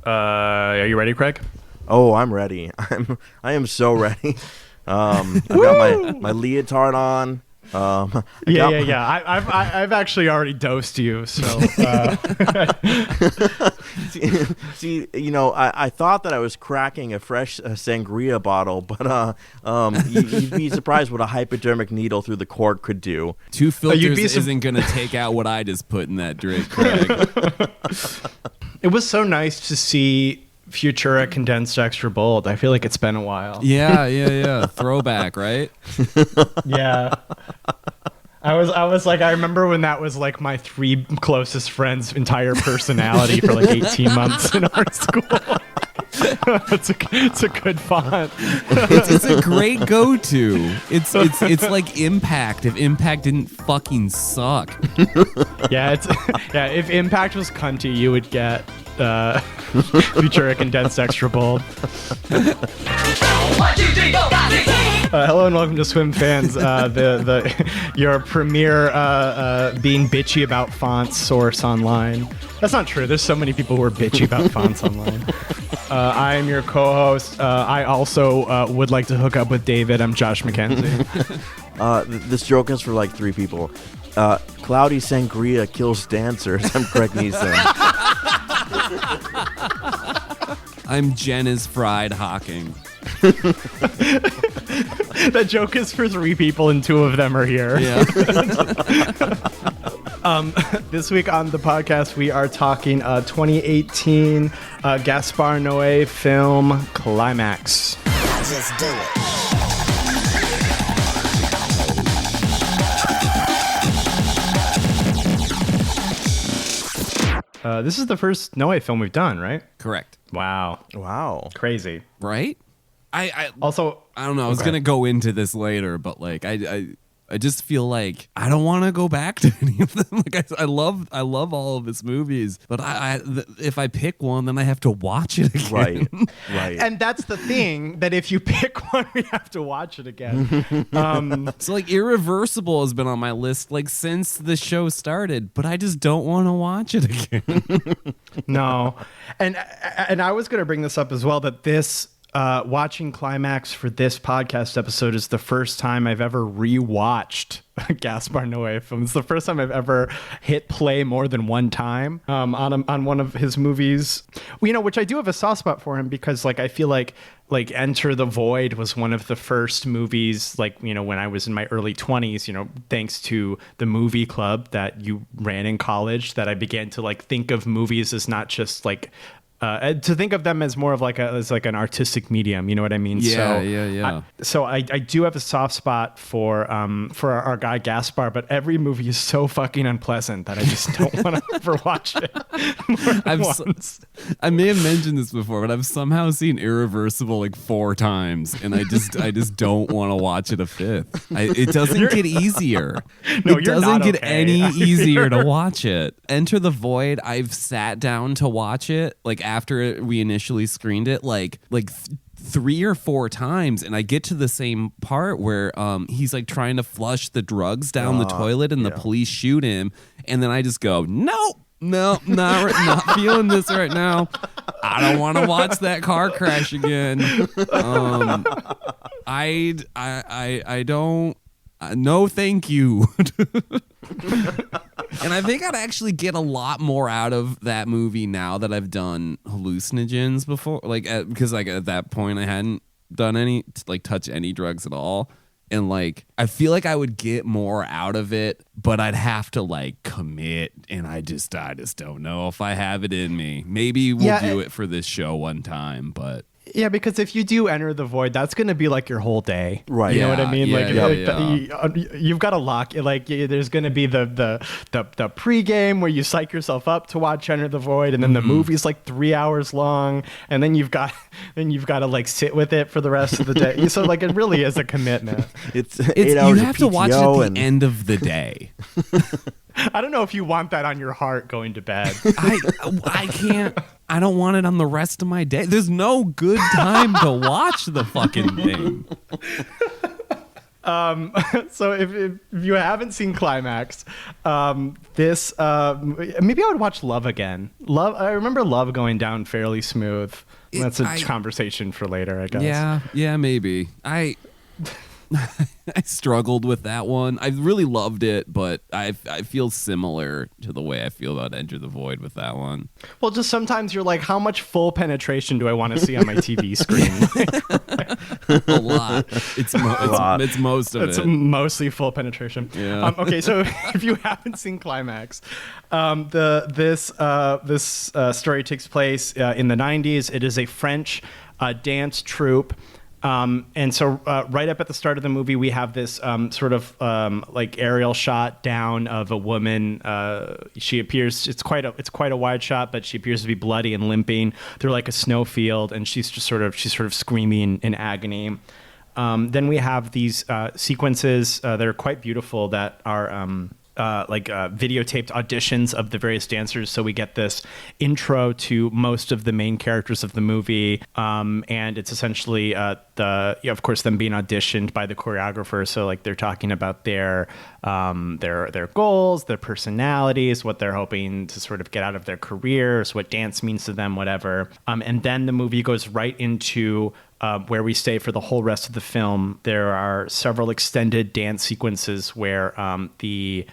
Are you ready, Craig? Oh, I'm ready. I am so ready. I've got my leotard on. I've actually already dosed you. So, see, I thought that I was cracking a fresh sangria bottle, but you'd be surprised what a hypodermic needle through the cork could do. 2 filters isn't going to take out what I just put in that drink, Craig. It was so nice to see Futura condensed extra bold. I feel like it's been a while. Yeah. Throwback, right? Yeah. I was like, I remember when that was like my 3 closest friends' entire personality for like 18 months in art school. It's a good font. It's a great go-to. It's like Impact if Impact didn't fucking suck. If Impact was cunty, you would get Futura condensed extra bold. Hello and welcome to Swim Fans, your premier being bitchy about fonts source online. That's not true. There's so many people who are bitchy about fonts online. I am your co-host. I also would like to hook up with David. I'm Josh McKenzie. This joke is for like 3 people. Cloudy sangria kills dancers. I'm Craig Neeson. I'm Jenna's Fried Hawking. That joke is for 3 people and 2 of them are here. Yeah. This week on the podcast, we are talking 2018 Gaspar Noé film Climax. I just do it. This is the first Noé film we've done, right? Correct. Wow. Crazy. Right? I Also, I don't know. I was going to go into this later, but like I just feel like I don't want to go back to any of them. Like I love all of his movies, but if I pick one, then I have to watch it again. Right. And that's the thing, that if you pick one, we have to watch it again. So like Irreversible has been on my list like since the show started, but I just don't want to watch it again. No. And I was going to bring this up as well, that this watching Climax for this podcast episode is the first time I've ever rewatched a Gaspar Noé film. It's the first time I've ever hit play more than one time on one of his movies. Which I do have a soft spot for him because I feel like Enter the Void was one of the first movies, when I was in my early 20s, thanks to the movie club that you ran in college, that I began to think of movies as not just to think of them as more of as an artistic medium, you know what I mean? Yeah. So I do have a soft spot for our guy Gaspar, but every movie is so fucking unpleasant that I just don't want to ever watch it more than once. I may have mentioned this before, but I've somehow seen Irreversible 4 times, and I just don't want to watch it a 5th. It doesn't get easier. No, it you're doesn't not get okay. any easier to watch it. Enter the Void, I've sat down to watch it after we initially screened it 3 or 4 times, and I get to the same part where he's trying to flush the drugs down the toilet and the police shoot him, and then I just go, no, not feeling this right now. I don't want to watch that car crash again. I don't. No, thank you. And I think I'd actually get a lot more out of that movie now that I've done hallucinogens before. Because at that point I hadn't done any touch any drugs at all. And I feel like I would get more out of it, but I'd have to commit, and I just don't know if I have it in me. Maybe we'll do it for this show one time, but Yeah, because if you do enter the void, that's going to be like your whole day. Right. You know what I mean? Yeah. You've got to lock it. Like there's going to be the pregame where you psych yourself up to watch Enter the Void, and then the movie's like 3 hours long, and then you've got to like sit with it for the rest of the day. So like it really is a commitment. It's 8 hours you have to watch it at the end of the day. I don't know if you want that on your heart going to bed. I can't. I don't want it on the rest of my day. There's no good time to watch the fucking thing. So if you haven't seen Climax, this maybe I would watch Love again. Love. I remember Love going down fairly smooth. That's a conversation for later, I guess. Yeah, maybe. I struggled with that one. I really loved it, but I feel similar to the way I feel about Enter the Void with that one. Well, just sometimes you're like, how much full penetration do I want to see on my TV screen? A lot. It's most of it. It's mostly full penetration. Yeah. Okay, so if you haven't seen Climax, this story takes place in the 90s. It is a French dance troupe. And so right up at the start of the movie, we have this sort of like aerial shot down of a woman. She appears, it's quite a wide shot, but she appears to be bloody and limping through like a snow field, and she's sort of screaming in agony. Then we have these sequences that are quite beautiful that are videotaped auditions of the various dancers. So we get this intro to most of the main characters of the movie. And it's essentially of course, them being auditioned by the choreographer. So like they're talking about their goals, their personalities, what they're hoping to sort of get out of their careers, what dance means to them, whatever. And then the movie goes right into where we stay for the whole rest of the film. There are several extended dance sequences where the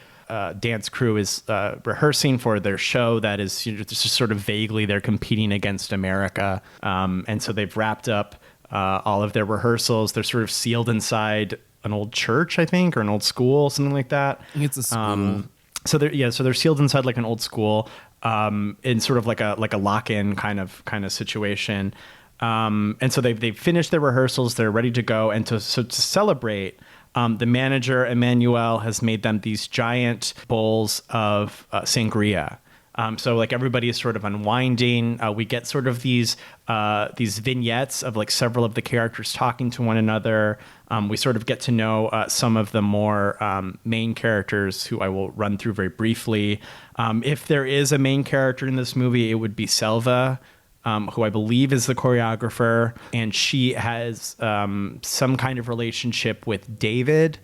dance crew is rehearsing for their show that is just sort of vaguely they're competing against America. And so they've wrapped up all of their rehearsals. They're sort of sealed inside an old church, I think, or an old school, something like that. I think it's a school. So they're sealed inside like an old school, in sort of like a lock-in kind of situation. And so they've finished their rehearsals. They're ready to go. And to celebrate, the manager, Emmanuel, has made them these giant bowls of sangria. So like everybody is sort of unwinding. We get sort of these vignettes of like several of the characters talking to one another. We sort of get to know some of the more main characters who I will run through very briefly. If there is a main character in this movie, it would be Selva, who I believe is the choreographer, and she has some kind of relationship with David,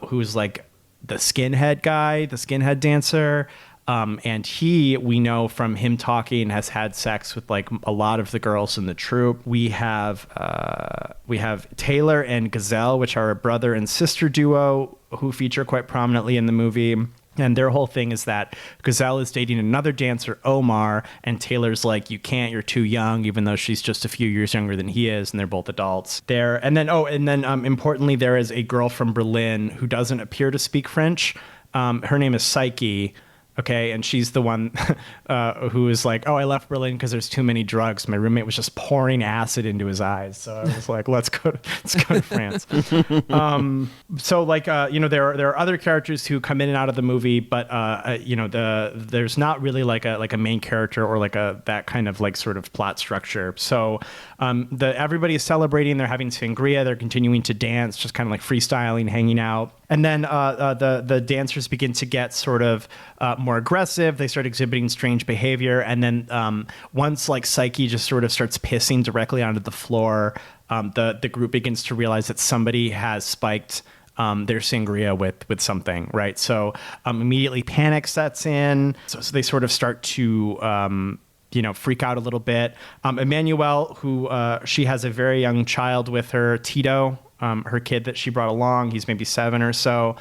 who's like the skinhead guy, the skinhead dancer. And we know from him talking, has had sex with like a lot of the girls in the troupe. We have Taylor and Gazelle, which are a brother and sister duo who feature quite prominently in the movie. And their whole thing is that Gazelle is dating another dancer, Omar, and Taylor's like, you can't, you're too young, even though she's just a few years younger than he is, and they're both adults. Importantly, there is a girl from Berlin who doesn't appear to speak French. Her name is Psyche. Okay, and she's the one who is like, oh, I left Berlin because there's too many drugs. My roommate was just pouring acid into his eyes. So I was like, let's go to France. There are other characters who come in and out of the movie, but there's not really like a main character or like that kind of like sort of plot structure. So everybody is celebrating. They're having sangria. They're continuing to dance, just kind of like freestyling, hanging out. And then the dancers begin to get sort of more aggressive. They start exhibiting strange behavior. And then once like Psyche just sort of starts pissing directly onto the floor, the group begins to realize that somebody has spiked their sangria with something, right? So immediately panic sets in. So they sort of start to freak out a little bit. Emmanuel, who she has a very young child with her, Tito, her kid that she brought along. He's maybe 7 or so.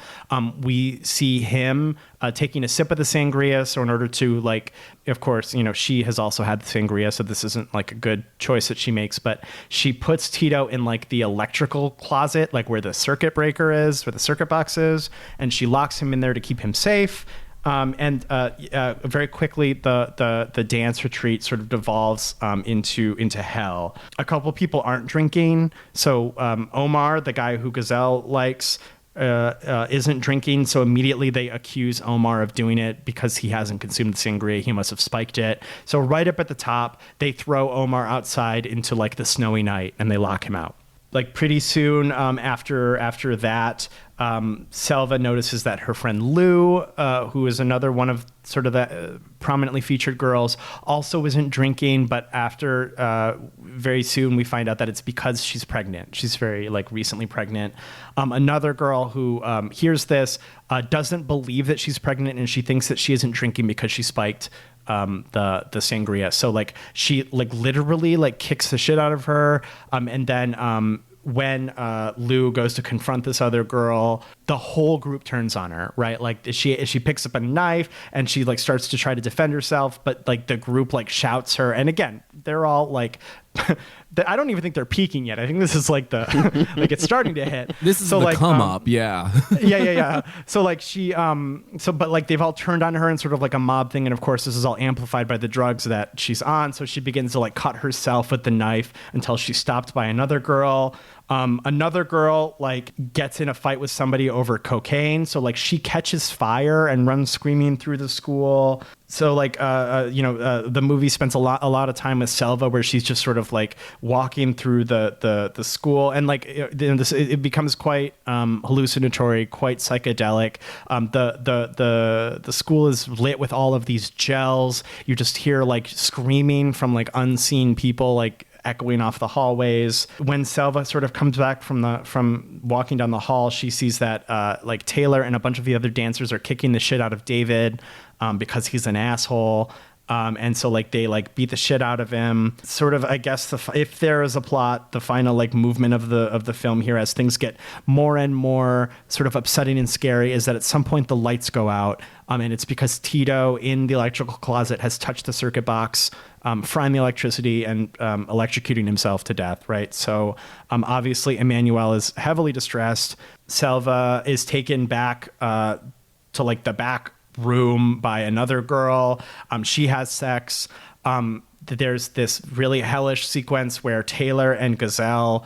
We see him taking a sip of the sangria. So in order to like, of course, she has also had the sangria, so this isn't like a good choice that she makes, but she puts Tito in like the electrical closet, like where the circuit breaker is, where the circuit box is, and she locks him in there to keep him safe. Very quickly, the dance retreat sort of devolves into hell. A couple people aren't drinking, so Omar, the guy who Gazelle likes, isn't drinking. So immediately they accuse Omar of doing it because he hasn't consumed the sangria. He must have spiked it. So right up at the top, they throw Omar outside into like the snowy night and they lock him out. like pretty soon after that, Selva notices that her friend Lou, who is another one of sort of the prominently featured girls, also isn't drinking. But after very soon, we find out that it's because she's pregnant. She's very like recently pregnant. Another girl who hears this doesn't believe that she's pregnant, and she thinks that she isn't drinking because she spiked the sangria. So like she like literally like kicks the shit out of her, and then when Lou goes to confront this other girl, the whole group turns on her, right? Like she picks up a knife and she like starts to try to defend herself, but like the group like shouts her. And again, they're all like, I don't even think they're peaking yet. I think this is like the like it's starting to hit. This is so the like, come up, yeah. yeah. So like she but like they've all turned on her in sort of like a mob thing, and of course this is all amplified by the drugs that she's on. So she begins to like cut herself with the knife until she's stopped by another girl. Another girl like gets in a fight with somebody over cocaine. So like she catches fire and runs screaming through the school. So like the movie spends a lot of time with Selva, where she's just sort of like walking through the school, and like it becomes quite hallucinatory, quite psychedelic. The school is lit with all of these gels. You just hear like screaming from like unseen people like echoing off the hallways. When Selva sort of comes back from walking down the hall, she sees that like Taylor and a bunch of the other dancers are kicking the shit out of David because he's an asshole. And so like they like beat the shit out of him. Sort of, I guess if there is a plot, the final like movement of the film here, as things get more and more sort of upsetting and scary, is that at some point the lights go out, and it's because Tito in the electrical closet has touched the circuit box, frying the electricity and electrocuting himself to death. Right. So obviously Emmanuel is heavily distressed. Selva is taken back to like the back room by another girl. She has sex. There's this really hellish sequence where Taylor and Gazelle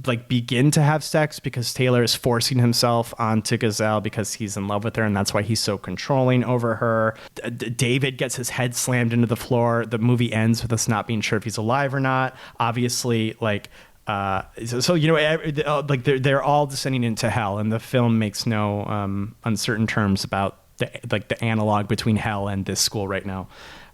like begin to have sex because Taylor is forcing himself onto Gazelle because he's in love with her, and that's why he's so controlling over her. David gets his head slammed into the floor. The movie ends with us not being sure if he's alive or not. Obviously, like so you know, like they're all descending into hell, and the film makes no uncertain terms about the analog between hell and this school right now.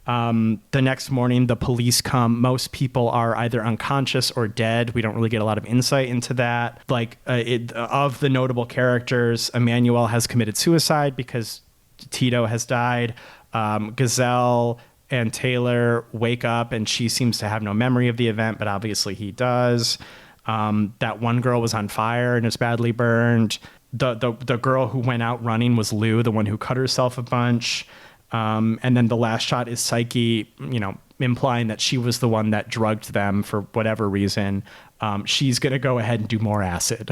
The next morning, the police come. Most people are either unconscious or dead. We don't really get a lot of insight into that. Like of the notable characters, Emmanuel has committed suicide because Tito has died. Gazelle and Taylor wake up and she seems to have no memory of the event, but obviously he does. That one girl was on fire and is badly burned. The girl who went out running was Lou, the one who cut herself a bunch. And then the last shot is Psyche, you know, implying that she was the one that drugged them for whatever reason. She's going to go ahead and do more acid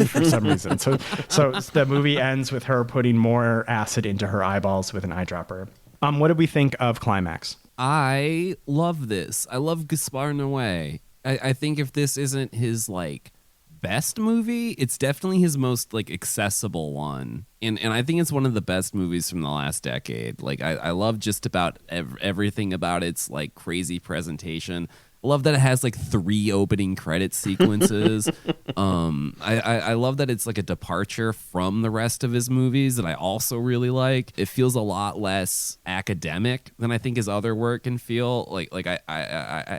for some reason. So the movie ends with her putting more acid into her eyeballs with an eyedropper. What did we think of Climax? I love this. I love Gaspar Noé. I think if this isn't his like best movie, it's definitely his most like accessible one, and I think it's one of the best movies from the last decade. Like I love just about everything about its like crazy presentation. I love that it has like 3 opening credit sequences. I love that it's like a departure from the rest of his movies that I also really like. It feels a lot less academic than I think his other work can feel.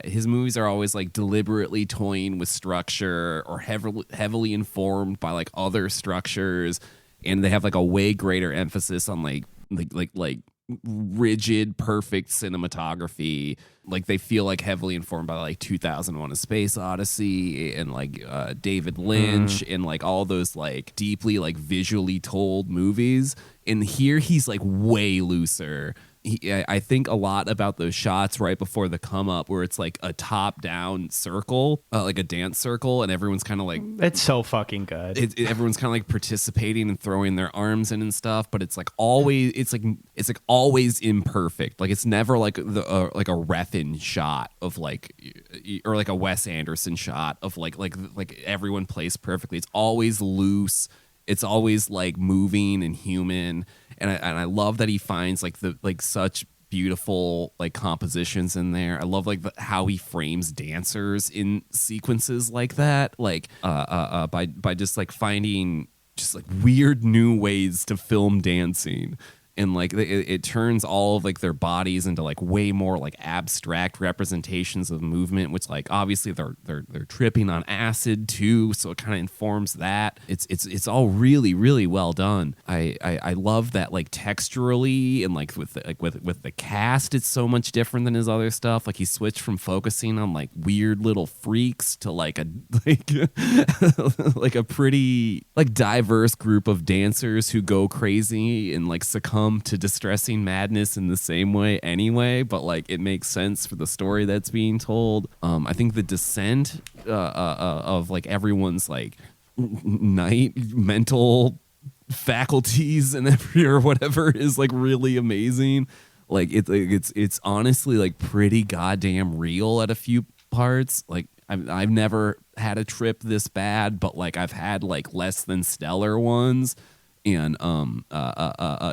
His movies are always like deliberately toying with structure or heavily informed by like other structures, and they have like a way greater emphasis on like rigid, perfect cinematography. Like they feel like heavily informed by like 2001: A Space Odyssey and like David Lynch and like all those like deeply like visually told movies. And here he's like way looser. I think a lot about those shots right before the come up where it's like a top down circle, like a dance circle, and everyone's kind of like, it's so fucking good. Everyone's kind of like participating and throwing their arms in and stuff, but it's like always, it's like always imperfect. Like it's never like like a Refn shot of like, or like a Wes Anderson shot of like everyone plays perfectly. It's always loose. It's always like moving and human. And I love that he finds like such beautiful like compositions in there. I love like how he frames dancers in sequences like that, like by just like finding just like weird new ways to film dancing. And like it turns all of like their bodies into like way more like abstract representations of movement, which like obviously they're tripping on acid too, so it kind of informs that. It's all really really well done. I love that like texturally and like with the cast, it's so much different than his other stuff. Like he switched from focusing on like weird little freaks to like a like like a pretty like diverse group of dancers who go crazy and like succumb to distressing madness in the same way anyway, but like it makes sense for the story that's being told. I think the descent of like everyone's like night mental faculties and every or whatever is like really amazing. Like it's honestly like pretty goddamn real at a few parts. Like I've never had a trip this bad, but like I've had like less than stellar ones. And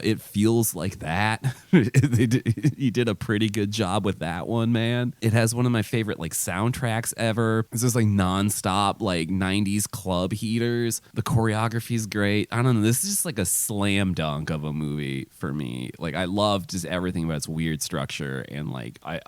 it feels like that. He did a pretty good job with that one, man. It has one of my favorite like soundtracks ever. It's just like nonstop like 90s club heaters. The choreography is great. I don't know. This is just like a slam dunk of a movie for me. Like I love just everything about its weird structure, and like I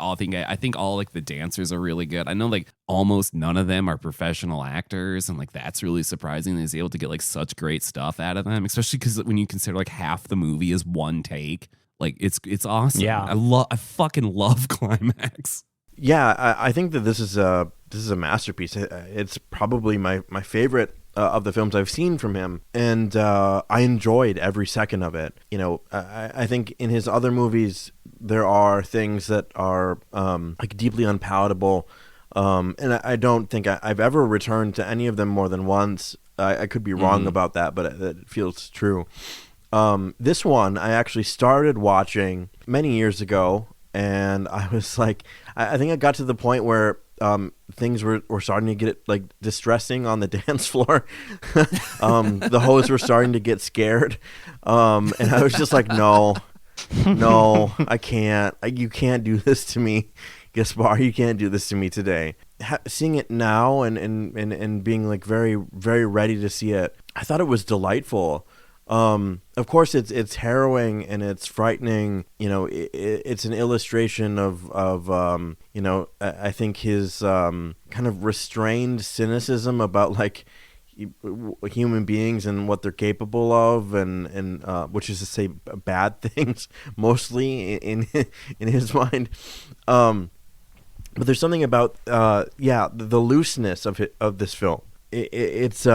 think all like the dancers are really good. I know like almost none of them are professional actors, and like that's really surprising. He's able to get like such great stuff out of them, especially because when you consider like half the movie is one take. Like it's awesome. Yeah. I fucking love Climax. Yeah, I think that this is a masterpiece. It's probably my favorite of the films I've seen from him, and I enjoyed every second of it. You know, I think in his other movies there are things that are like deeply unpalatable, and I don't think I've ever returned to any of them more than once. I could be wrong about that, but it feels true. This one I actually started watching many years ago, and I was like, I think I got to the point where things were starting to get like distressing on the dance floor. The hosts were starting to get scared, and I was just like, no, I can't. You can't do this to me, Gaspar. You can't do this to me today. Seeing it now and being like very very ready to see it, I thought it was delightful. Of course it's harrowing and it's frightening. You know, it's an illustration of you know, I think his kind of restrained cynicism about like human beings and what they're capable of, and which is to say bad things mostly in his mind. But there's something about the looseness of this film. It's you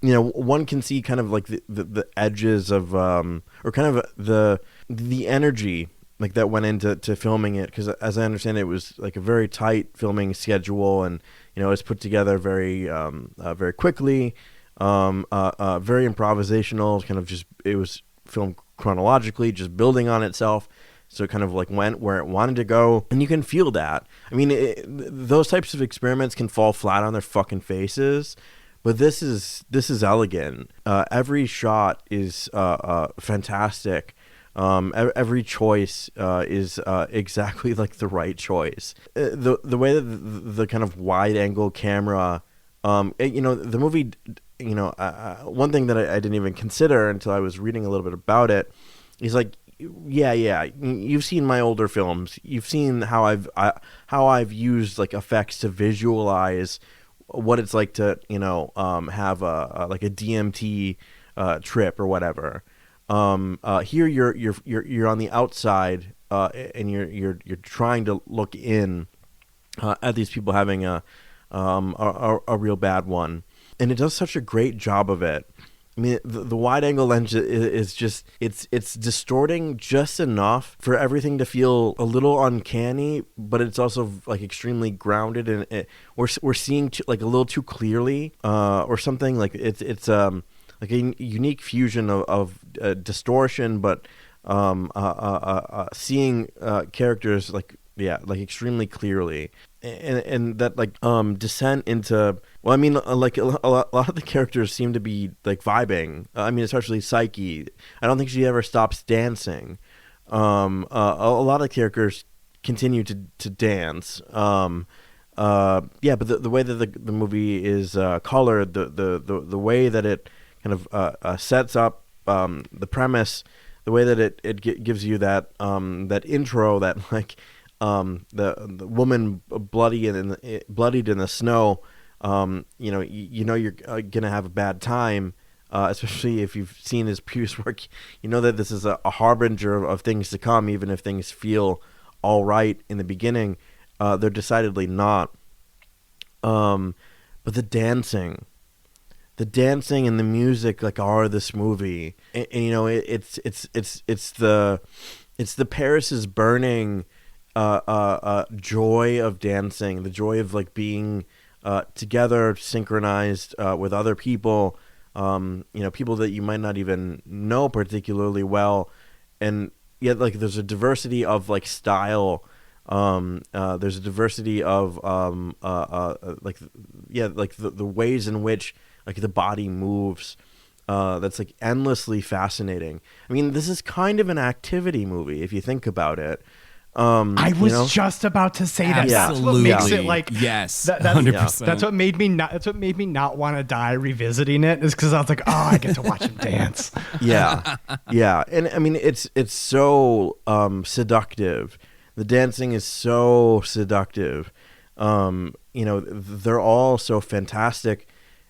know, one can see kind of like the edges of or kind of the energy like that went into filming it, because as I understand it, it was like a very tight filming schedule, and you know, it's put together very very quickly, very improvisational. Kind of just, it was filmed chronologically, just building on itself. So it kind of like went where it wanted to go, and you can feel that. I mean, those types of experiments can fall flat on their fucking faces, but this is elegant. Every shot is fantastic. Every choice is exactly like the right choice. The way that the kind of wide angle camera, you know, the movie, you know, one thing that I didn't even consider until I was reading a little bit about it is like, yeah, you've seen my older films. You've seen how I've used like effects to visualize what it's like to, you know, have a like a DMT trip or whatever. Here you're on the outside, and you're trying to look in at these people having a real bad one, and it does such a great job of it. I mean, the wide angle lens is just, it's distorting just enough for everything to feel a little uncanny, but it's also like extremely grounded, and we're seeing like a little too clearly, or something. Like it's like a unique fusion of distortion, but seeing characters like extremely clearly, and that like descent into, well, I mean, like a lot of the characters seem to be like vibing. I mean, especially Psyche. I don't think she ever stops dancing. A lot of characters continue to dance. But the way that the movie is colored, the way that it kind of sets up the premise, the way that it gives you that that intro, that like the woman bloodied in the snow. You know you're gonna have a bad time. Especially if you've seen his previous work, you know that this is a harbinger of things to come, even if things feel all right in the beginning. They're decidedly not. But the dancing and the music like are this movie, and you know it's the Paris is Burning joy of dancing, the joy of like being together, synchronized with other people. People that you might not even know particularly well, and yet like there's a diversity of like style. There's a diversity of the ways in which like the body moves. That's like endlessly fascinating. I mean, this is kind of an activity movie if you think about it. I was just about to say that. That's what makes it like yes, 100%. That's what made me not want to die revisiting it, is because I was like, oh, I get to watch him dance. Yeah, and I mean it's so seductive. The dancing is so seductive. They're all so fantastic,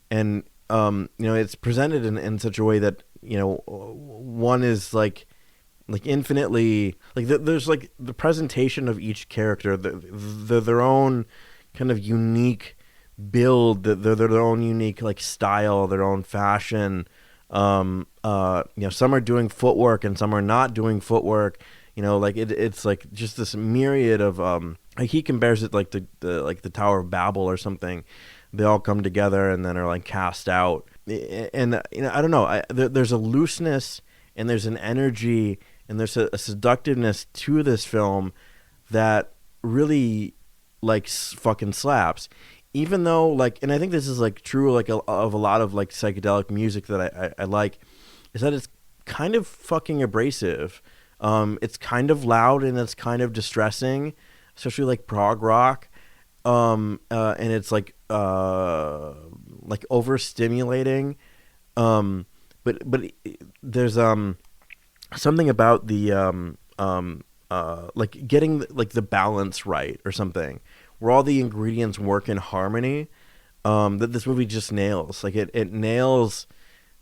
and it's presented in such a way that one is like infinitely like there's like the presentation of each character, their own kind of unique build, their own unique like style, their own fashion. Some are doing footwork and some are not doing footwork. It's like just this myriad of like he compares it like the Tower of Babel or something. They all come together and then are like cast out. And I don't know. There's a looseness and there's an energy and there's a seductiveness to this film that really like fucking slaps. Even though like, and I think this is like true like of a lot of like psychedelic music that I like, is that it's kind of fucking abrasive. It's kind of loud and it's kind of distressing, especially like prog rock. And it's like overstimulating. But there's something about the like getting like the balance right or something, where all the ingredients work in harmony, that this movie just nails. Like it nails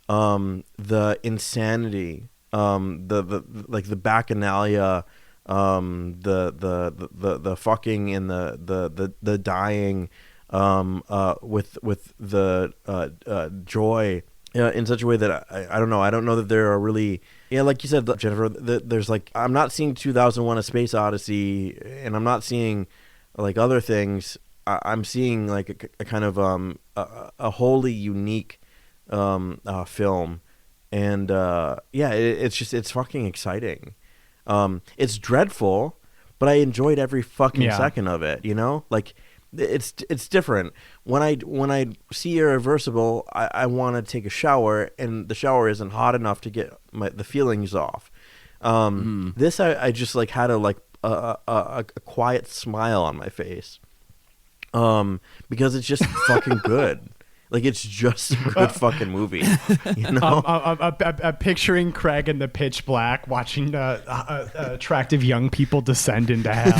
the insanity, the bacchanalia, the fucking and the dying, with the joy, in such a way that I don't know. I don't know that there are really, like you said, Jennifer, there's like, I'm not seeing 2001: A Space Odyssey, and I'm not seeing like other things. I'm seeing like a kind of a wholly unique film, and it's fucking exciting. It's dreadful, but I enjoyed every fucking second of it. Like it's different. When I see Irreversible, I want to take a shower, and the shower isn't hot enough to get the feelings off. This I just like had a quiet smile on my face, because it's just fucking good. Like, it's just a good fucking movie, I'm picturing Craig in the pitch black watching attractive young people descend into hell.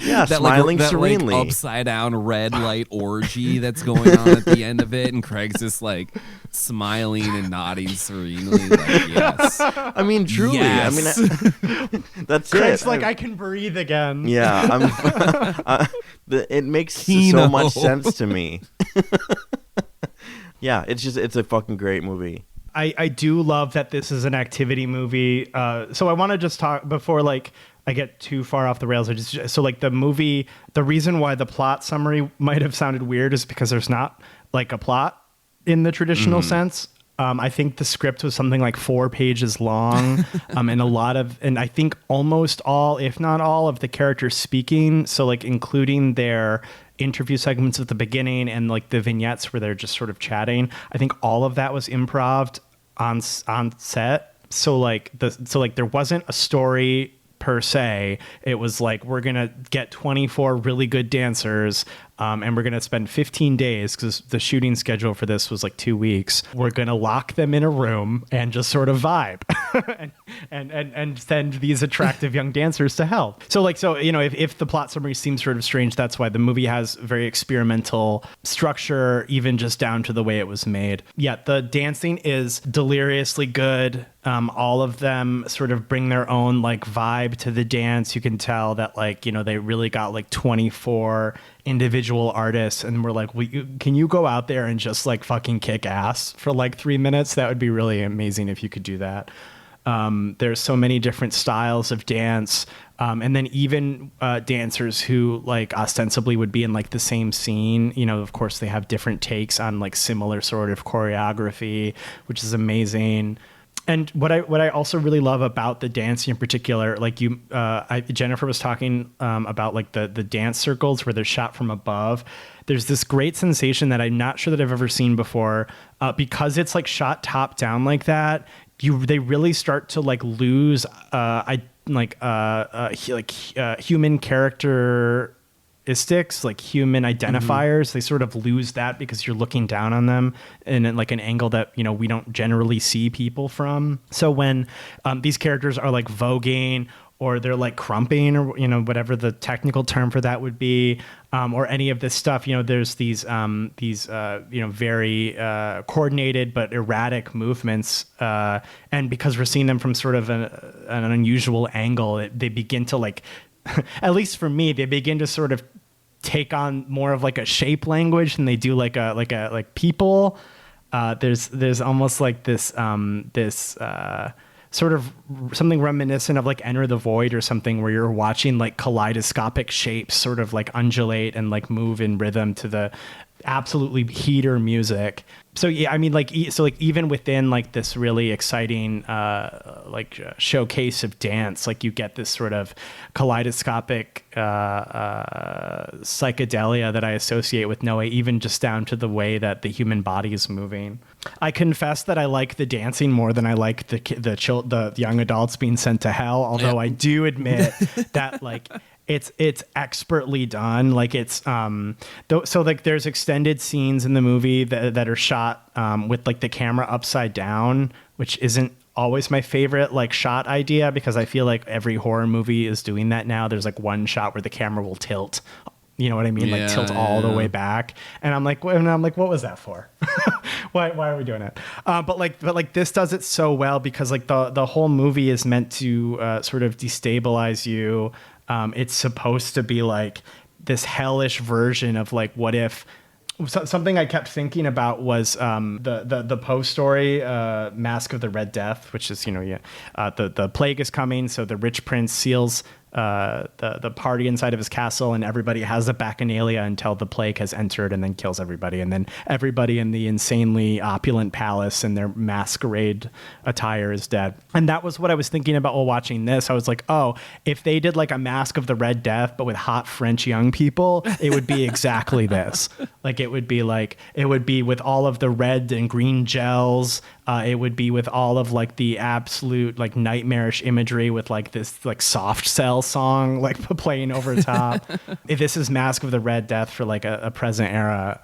Yeah, that, smiling that, serenely. Like, upside down red light orgy that's going on at the end of it, and Craig's just like smiling and nodding serenely. Like, yes. I mean, truly. Yes. I mean, that's Craig's it. like, I can breathe again. Yeah, it makes so much sense to me. Yeah, it's a fucking great movie. I do love that this is an activity movie. So I want to just talk before like I get too far off the rails. So like the movie, the reason why the plot summary might have sounded weird is because there's not like a plot in the traditional sense. I think the script was something like 4 pages long, and I think almost all, if not all, of the characters speaking. So like including their interview segments at the beginning and like the vignettes where they're just sort of chatting. I think all of that was improv on set. there wasn't a story per se. It was like, we're gonna get 24 really good dancers, and we're gonna spend 15 days, because the shooting schedule for this was like 2 weeks. We're gonna lock them in a room and just sort of vibe and send these attractive young dancers to hell. So if the plot summary seems sort of strange, that's why the movie has very experimental structure, even just down to the way it was made. Yeah, the dancing is deliriously good. All of them sort of bring their own like vibe to the dance. You can tell that they really got like 24 individual artists, and we're like, can you go out there and just like fucking kick ass for like 3 minutes? That would be really amazing if you could do that. There's so many different styles of dance. And then even dancers who like ostensibly would be in like the same scene, of course they have different takes on like similar sort of choreography, which is amazing. And what I also really love about the dancing in particular, like Jennifer was talking about like the dance circles where they're shot from above. There's this great sensation that I'm not sure that I've ever seen before, because it's like shot top down like that. They really start to like lose human characteristics, like human identifiers. They sort of lose that because you're looking down on them in like an angle that we don't generally see people from. So when these characters are like voguing, or they're like crumping, or whatever the technical term for that would be, or any of this stuff, there's these very coordinated but erratic movements, and because we're seeing them from sort of an unusual angle, they begin to like at least for me, they begin to sort of take on more of like a shape language than they do like people. There's almost like this sort of something reminiscent of like Enter the Void or something, where you're watching like kaleidoscopic shapes sort of like undulate and like move in rhythm to the absolutely heater music. So yeah, I mean, even within like this really exciting showcase of dance, like you get this sort of kaleidoscopic psychedelia that I associate with Noe, even just down to the way that the human body is moving. I confess that I like the dancing more than I like the young adults being sent to hell. Although I do admit that like it's expertly done. Like it's so like there's extended scenes in the movie that are shot with like the camera upside down, which isn't always my favorite like shot idea, because I feel like every horror movie is doing that now. There's like one shot where the camera will tilt. You know what I mean? Yeah, like tilt all the way back. And I'm like, what was that for? Why are we doing it? But this does it so well, because like the whole movie is meant to sort of destabilize you. It's supposed to be like this hellish version of like, what if something I kept thinking about was the Poe story, Mask of the Red Death, which is the plague is coming, so the rich prince seals the party inside of his castle, and everybody has a bacchanalia until the plague has entered and then kills everybody, and then everybody in the insanely opulent palace in their masquerade attire is dead. And that was what I was thinking about while watching this. I was like, oh, if they did like a Mask of the Red Death but with hot French young people, it would be exactly this. Like it would be with all of the red and green gels. It would be with all of like the absolute like nightmarish imagery with like this like soft cell song like playing over top. If this is Mask of the Red Death for like a present era.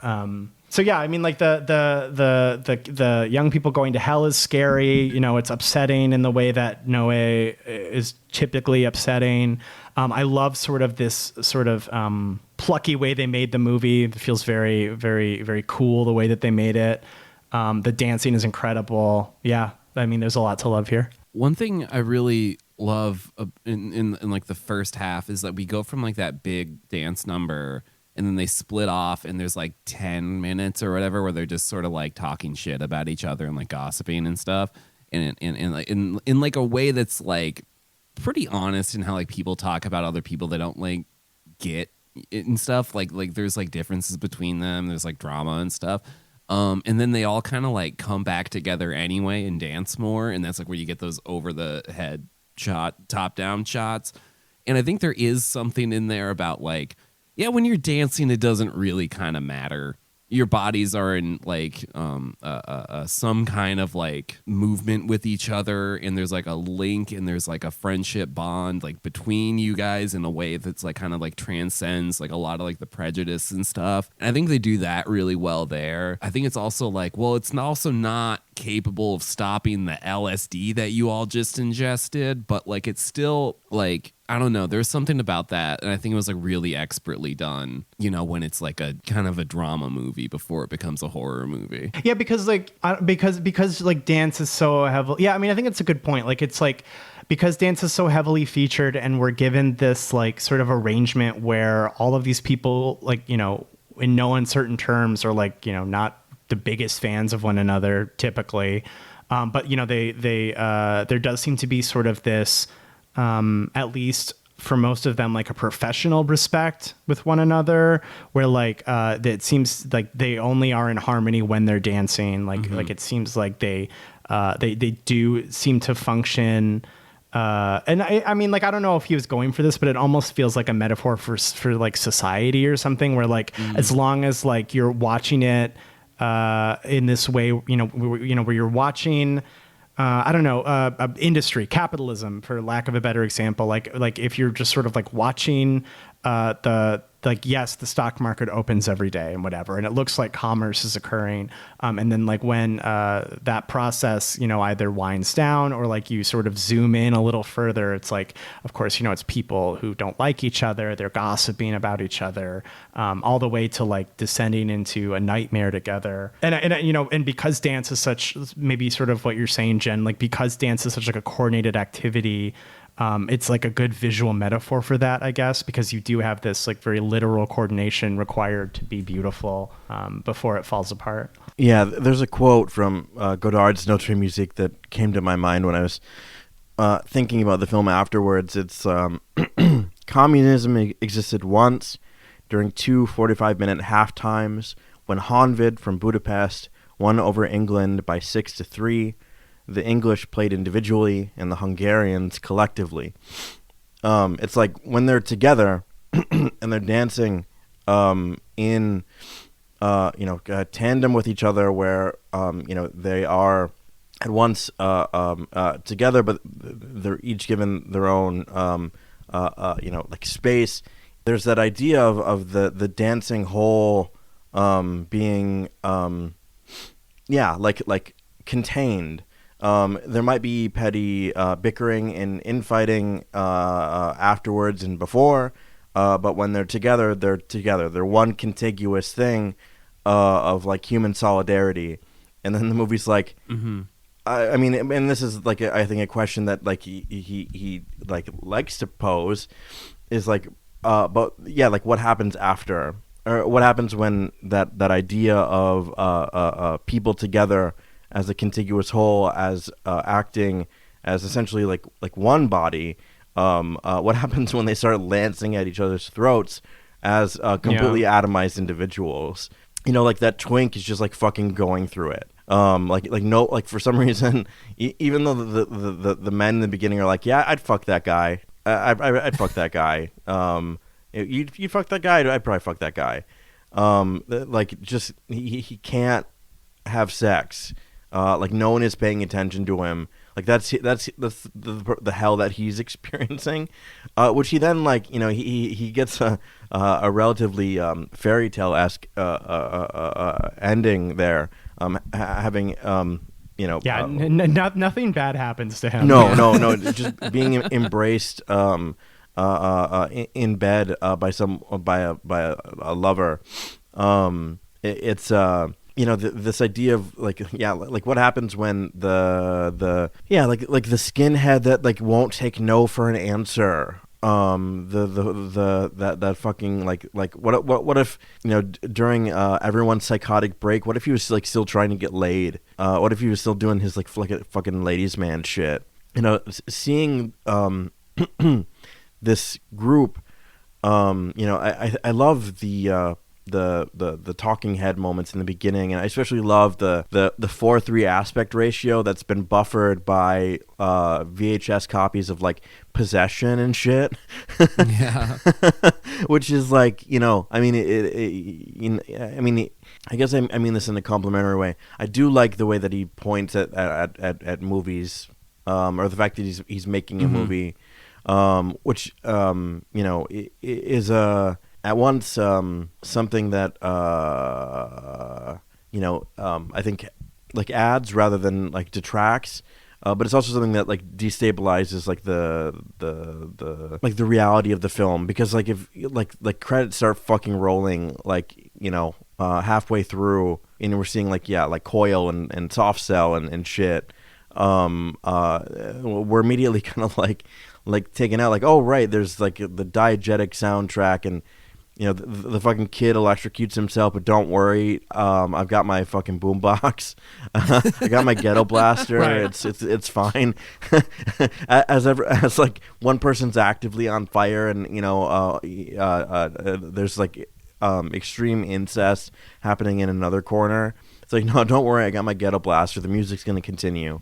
So yeah, I mean, like the young people going to hell is scary. It's upsetting in the way that Noe is typically upsetting. I love sort of this sort of plucky way they made the movie. It feels very, very, very cool the way that they made it. The dancing is incredible. Yeah, I mean, there's a lot to love here. One thing I really love in like the first half is that we go from like that big dance number, and then they split off, and there's like 10 minutes or whatever where they're just sort of like talking shit about each other and like gossiping and stuff, and in like a way that's like pretty honest in how like people talk about other people they don't like get it and stuff. Like there's like differences between them. There's like drama and stuff. And then they all kind of like come back together anyway and dance more. And that's like where you get those over the head shot, top down shots. And I think there is something in there about like, yeah, when you're dancing, it doesn't really kind of matter your bodies are in like some kind of like movement with each other, and there's like a link and there's like a friendship bond like between you guys in a way that's like kind of like transcends like a lot of like the prejudice and stuff. And I think they do that really well there. I think it's also like, well, it's also not capable of stopping the LSD that you all just ingested, but like it's still like, I don't know, there's something about that, and I think it was like really expertly done, you know, when it's like a kind of a drama movie before it becomes a horror movie. Yeah, because like because like dance is so heavily. Yeah, I mean, I think it's a good point. Like it's like because dance is so heavily featured, and we're given this like sort of arrangement where all of these people, like, you know, in no uncertain terms, are like, you know, not the biggest fans of one another typically, but you know, they there does seem to be sort of this, at least for most of them, like a professional respect with one another, where like it seems like they only are in harmony when they're dancing. Like like it seems like they do seem to function. And I mean, like, I don't know if he was going for this, but it almost feels like a metaphor for like society or something, where like as long as like you're watching it in this way, you know, where you're watching, I don't know, industry, capitalism, for lack of a better example, like if you're just sort of like watching yes, the stock market opens every day and whatever, and it looks like commerce is occurring. And then like when that process, you know, either winds down or like you sort of zoom in a little further, it's like, of course, you know, it's people who don't like each other. They're gossiping about each other, all the way to like descending into a nightmare together. And you know, and because dance is such, maybe sort of what you're saying, Jen, like because dance is such like a coordinated activity, it's like a good visual metaphor for that, I guess, because you do have this like very literal coordination required to be beautiful before it falls apart. Yeah, there's a quote from Godard's Notre Musique that came to my mind when I was thinking about the film afterwards. It's communism existed once during two 45-minute half-times when Honvéd from Budapest won over England by 6-3. The English played individually and the Hungarians collectively. It's like when they're together and they're dancing in tandem with each other, where you know, they are at once together, but they're each given their own like space. There's that idea of the dancing whole being like contained. There might be petty bickering and infighting afterwards and before, but when they're together, they're together. They're one contiguous thing of like human solidarity. And then the movie's like, I mean, and this is like I think a question that like he like likes to pose, is like, but yeah, like what happens after, or what happens when that idea of people together as a contiguous whole, as acting as essentially like one body. What happens when they start lancing at each other's throats as completely atomized individuals? You know, like that twink is just like fucking going through it. Like for some reason, even though the men in the beginning are like, yeah, I'd fuck that guy. I'd fuck that guy. You'd fuck that guy. I'd probably fuck that guy. Like just he can't have sex. Like no one is paying attention to him. Like that's the hell that he's experiencing, which he then, like, you know, he gets a relatively fairy tale-esque ending there, having nothing bad happens to him. No, just being embraced in bed by a lover. It's you know, this idea of like what happens when the skinhead that like won't take no for an answer, that fucking like what if, you know, during everyone's psychotic break, what if he was like still trying to get laid? What if he was still doing his like fucking ladies man shit? You know, seeing this group, you know, I love the the talking head moments in the beginning, and I especially love the 4:3 aspect ratio that's been buffered by VHS copies of like Possession and shit. Yeah. Which is like, I mean, I guess I mean this in a complimentary way. I do like the way that he points at movies, or the fact that he's making a movie, which is at once something that I think like adds rather than like detracts. But it's also something that like destabilizes like the reality of the film, because like if like credits start fucking rolling like halfway through, and we're seeing like coil and soft cell and shit, we're immediately kind of like taken out, like, oh right, there's like the diegetic soundtrack, and the fucking kid electrocutes himself, but don't worry, I've got my fucking boombox. I got my ghetto blaster. Right. It's fine. as like one person's actively on fire, and there's like extreme incest happening in another corner. It's like, no, don't worry, I got my ghetto blaster. The music's gonna continue.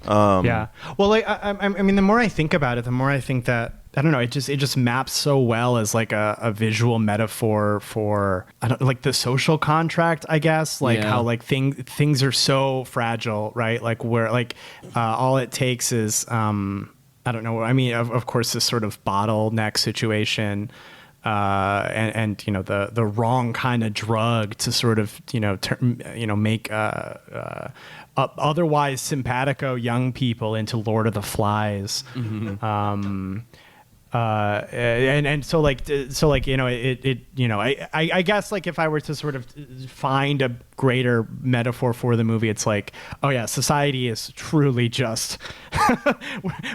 Yeah. Well, like I mean, the more I think about it, the more I think that, I don't know, it just maps so well as like a visual metaphor for, I don't, like the social contract, I guess, like how like things are so fragile, right? Like where like all it takes is I don't know. I mean, of course, this sort of bottleneck situation. And the wrong kind of drug to sort of make otherwise simpatico young people into Lord of the Flies. Mm-hmm. And so I guess like if I were to sort of find a greater metaphor for the movie, it's like, oh yeah, society is truly just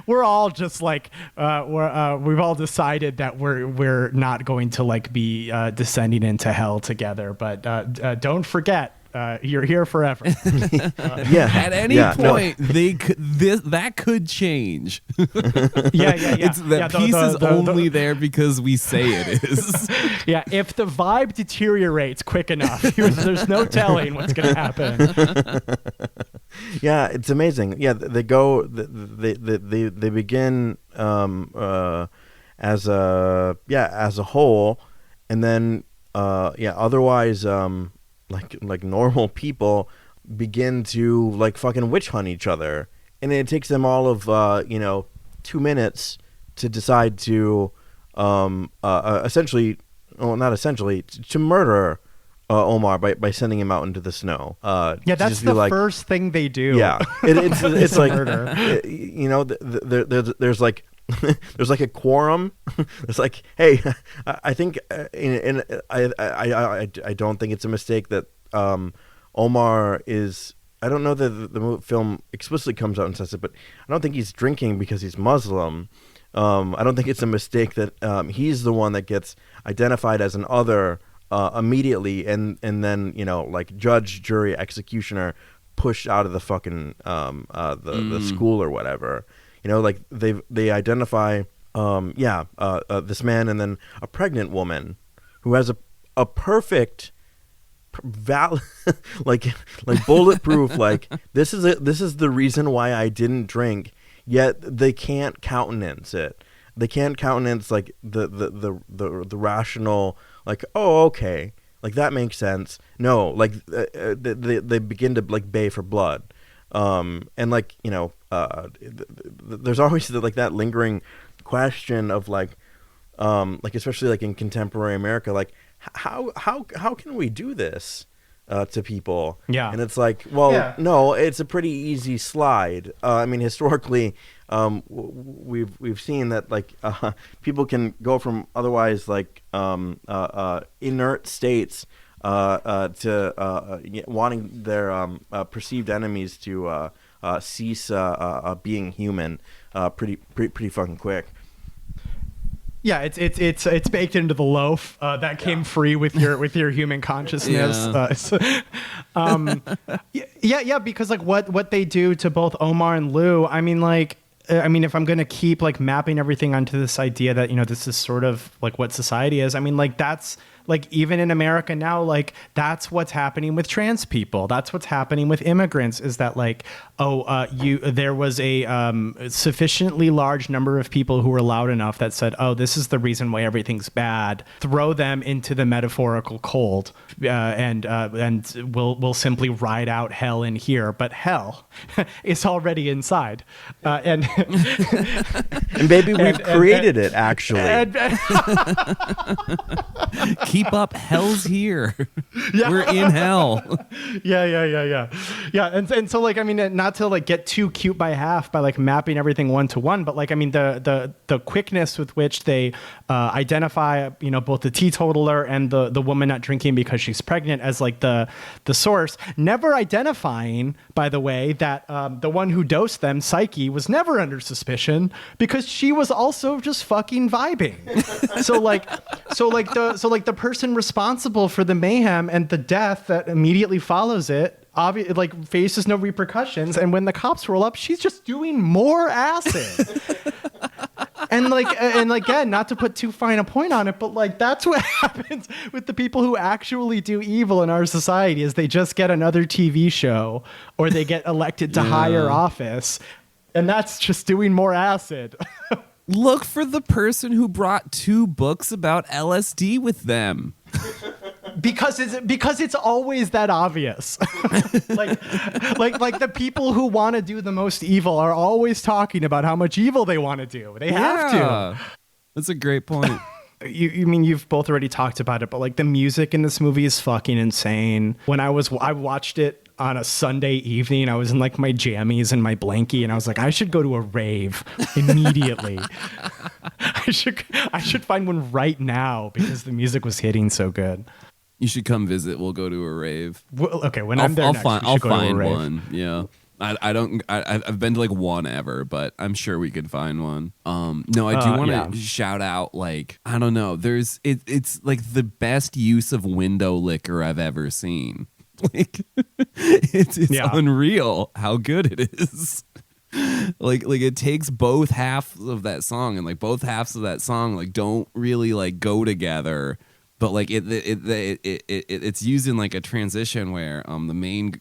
we're all just like we've all decided that we're not going to like be descending into hell together, but don't forget, you're here forever. At any point, that could change. It's that piece is only there because we say it is. Yeah, if the vibe deteriorates quick enough, there's no telling what's going to happen. Yeah, it's amazing. Yeah, they begin as a whole, and then otherwise like normal people begin to like fucking witch hunt each other, and it takes them all of 2 minutes to decide to to murder Omar by sending him out into the snow. That's the first thing they do. Yeah, it's like murder. There's like there's like a quorum. It's like, hey, I think, and I don't think it's a mistake that Omar is. I don't know that the film explicitly comes out and says it, but I don't think he's drinking because he's Muslim. I don't think it's a mistake that he's the one that gets identified as an other immediately, and then like judge, jury, executioner pushed out of the fucking the school or whatever. Like they identify this man, and then a pregnant woman who has a perfect like bulletproof, like this is the reason why I didn't drink, yet they can't countenance it. They can't countenance like the rational, like, oh, okay, like that makes sense. No, like they begin to like bay for blood. And like, there's always like that lingering question of like especially like in contemporary America, like how can we do this to people? Yeah. And it's like, well, no, it's a pretty easy slide. I mean, historically, we've seen that like people can go from otherwise like inert states to wanting their perceived enemies to cease being human pretty fucking quick. Yeah, it's baked into the loaf that came free with your human consciousness. Because like what they do to both Omar and Lou, I mean, if I'm going to keep like mapping everything onto this idea that, this is sort of like what society is, I mean, like that's like even in America now, like that's what's happening with trans people. That's what's happening with immigrants, is that like, there was a sufficiently large number of people who were loud enough that said, oh, this is the reason why everything's bad. Throw them into the metaphorical cold, and we'll simply ride out hell in here. But hell is already inside, and And baby, we've created it, actually. Keep up, hell's here. We're in hell. Yeah. And so like, I mean, not to like get too cute by half by like mapping everything one to one, but like, I mean, the quickness with which they identify, you know, both the teetotaler and the woman not drinking because she's pregnant as like the source, never identifying, by the way, that the one who dosed them, Psyche, was never under suspicion because she was also just fucking vibing. So the person responsible for the mayhem and the death that immediately follows it like faces no repercussions, and when the cops roll up, she's just doing more acid. And again, not to put too fine a point on it, but like that's what happens with the people who actually do evil in our society, is they just get another TV show or they get elected to higher office, and that's just doing more acid. Look for the person who brought 2 books about LSD with them. Because it's always that obvious. like the people who want to do the most evil are always talking about how much evil they want to do. They have to. That's a great point. You mean you've both already talked about it, but like the music in this movie is fucking insane. When I watched it on a Sunday evening, I was in like my jammies and my blankie, and I was like, I should go to a rave immediately. I should find one right now because the music was hitting so good. You should come visit. We'll go to a rave. Well, okay, when I'm there next, I'll find one. Yeah. I've been to like one ever, but I'm sure we could find one. No, I do want to shout out, like, I don't know. It's like the best use of window liquor I've ever seen. Like, it's unreal how good it is. like it takes both halves of that song, and like both halves of that song like don't really like go together. But like it's used in like a transition where the main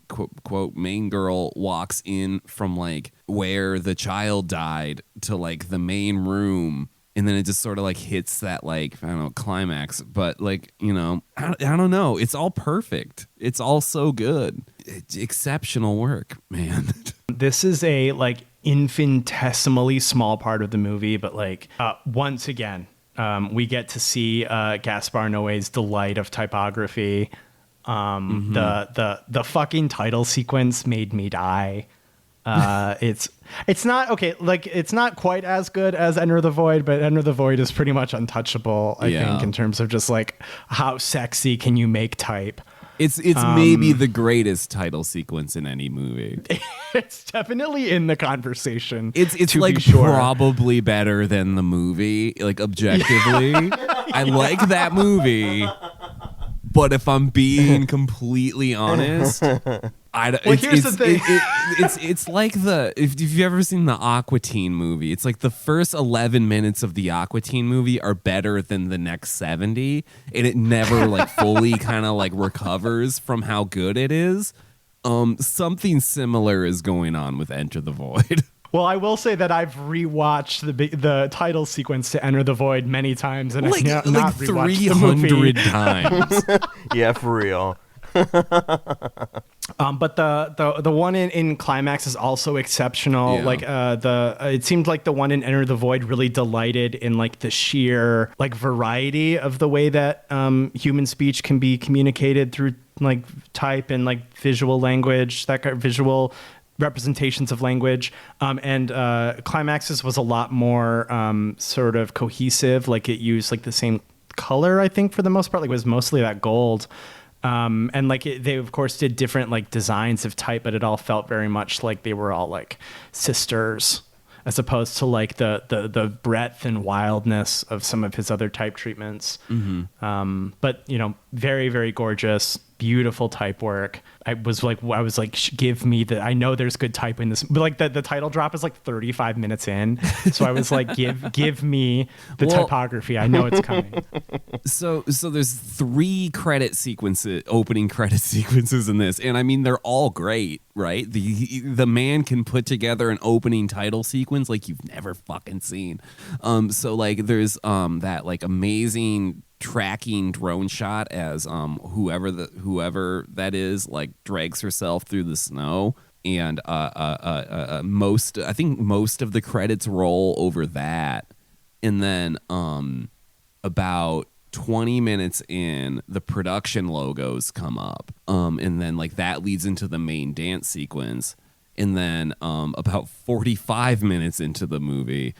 quote main girl walks in from like where the child died to like the main room, and then it just sort of like hits that like, I don't know, climax. But like, you know, I don't know. It's all perfect. It's all so good. It's exceptional work, man. This is a like infinitesimally small part of the movie, but like once again. We get to see Gaspar Noé's delight of typography. The fucking title sequence made me die. It's not okay. Like it's not quite as good as Enter the Void, but Enter the Void is pretty much untouchable. I think in terms of just like how sexy can you make type. It's maybe the greatest title sequence in any movie. It's definitely in the conversation. It's like probably better than the movie, like objectively. I like that movie, but if I'm being completely honest, here's the thing. It's like if you've ever seen the Aqua Teen movie, it's like the first 11 minutes of the Aqua Teen movie are better than the next 70, and it never like fully kind of like recovers from how good it is. Something similar is going on with Enter the Void. Well, I will say that I've rewatched the title sequence to Enter the Void many times, and like, I've not like rewatched the movie 300 times. Yeah, for real. But the one in Climax is also exceptional. Yeah. Like it seemed like the one in Enter the Void really delighted in like the sheer like variety of the way that human speech can be communicated through like type and like visual language, that kind of visual representations of language. And Climax's was a lot more sort of cohesive. Like it used like the same color, I think, for the most part. Like it was mostly that gold. And like they of course did different like designs of type, but it all felt very much like they were all like sisters, as opposed to like the breadth and wildness of some of his other type treatments. Mm-hmm. But you know, very, very gorgeous, beautiful type work. I was like, give me I know there's good type in this, but like the title drop is like 35 minutes in. So I was like, give me the typography. I know it's coming. So there's 3 opening credit sequences in this. And I mean, they're all great, right? The man can put together an opening title sequence like you've never fucking seen. So like there's that like amazing tracking drone shot as whoever that is like drags herself through the snow, and most of the credits roll over that, and then about 20 minutes in, the production logos come up, and then like that leads into the main dance sequence, and then about 45 minutes into the movie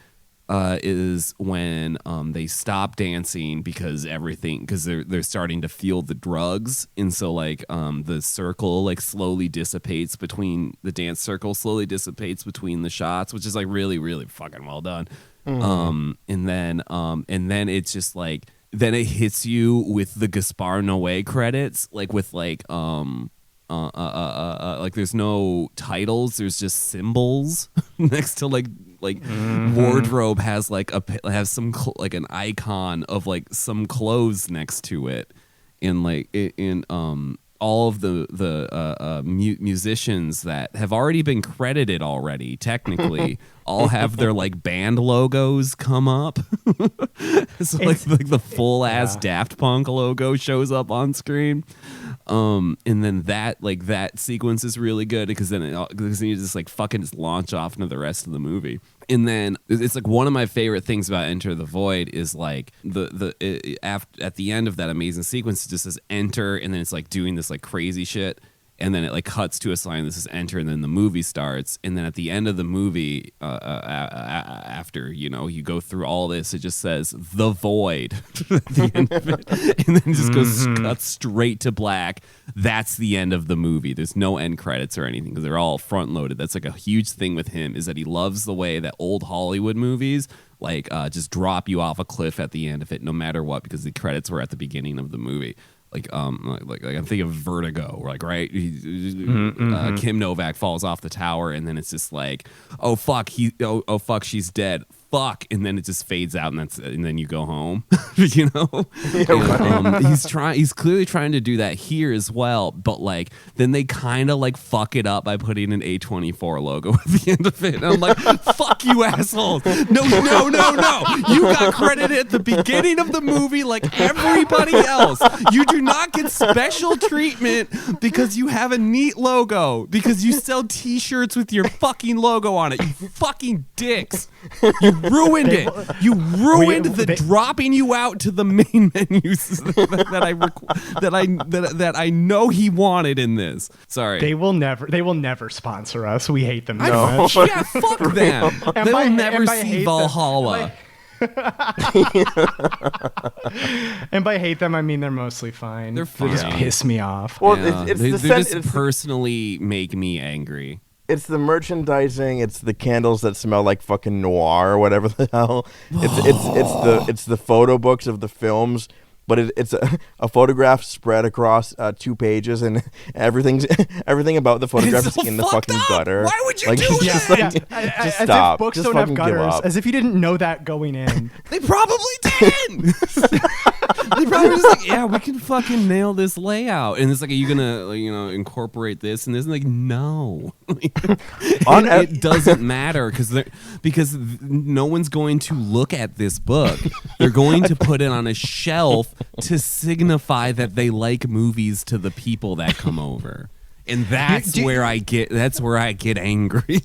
is when they stop dancing because they're starting to feel the drugs, and so like the circle like slowly dissipates between the dance circle slowly dissipates between the shots, which is like really really fucking well done. And then it's just like then it hits you with the Gaspar Noé credits, like with like there's no titles, there's just symbols next to like wardrobe has like some like an icon of like some clothes next to it, and like all of the musicians that have already been credited already technically all have their like band logos come up. So like the full ass Daft Punk logo shows up on screen. And then that sequence is really good because then you just like fucking just launch off into the rest of the movie. And then it's like one of my favorite things about Enter the Void is like at the end of that amazing sequence, it just says enter, and then it's like doing this like crazy shit, and then it like cuts to a sign that says enter, and then the movie starts, and then at the end of the movie, after you go through all this, it just says the void at the end of it, and then it just goes cuts straight to black. That's the end of the movie. There's no end credits or anything because they're all front loaded. That's like a huge thing with him, is that he loves the way that old Hollywood movies like just drop you off a cliff at the end of it, no matter what, because the credits were at the beginning of the movie. Like I'm thinking of Vertigo, like right, Kim Novak falls off the tower, and then it's just like, oh fuck, she's dead, fuck, and then it just fades out, and then you go home, you know. He's clearly trying to do that here as well, but like then they kind of like fuck it up by putting an A24 logo at the end of it, and I'm like, fuck you assholes, no, you got credited at the beginning of the movie like everybody else. You do not get special treatment because you have a neat logo, because you sell t-shirts with your fucking logo on it, you fucking dicks. You ruined it. You ruined the dropping you out to the main menus that I know he wanted in this. Sorry. They will never sponsor us. We hate them so much. Yeah, fuck them. They will never see Valhalla. And by hate them, I mean they're mostly fine. They're fine. They just piss me off. Well, yeah. They just personally make me angry. It's the merchandising. It's the candles that smell like fucking noir or whatever the hell. It's the photo books of the films, but it's a photograph spread across 2 pages, and everything about the photograph is in the fucking gutter. Why would you like, do that? Just as stop. If books just don't have fucking give gutters. up. As if you didn't know that going in. They probably did. They probably just like, yeah, we can fucking nail this layout. And it's like, are you gonna incorporate this and this? And like, no. It doesn't matter because no one's going to look at this book. They're going to put it on a shelf to signify that they like movies to the people that come over. And that's where I get angry.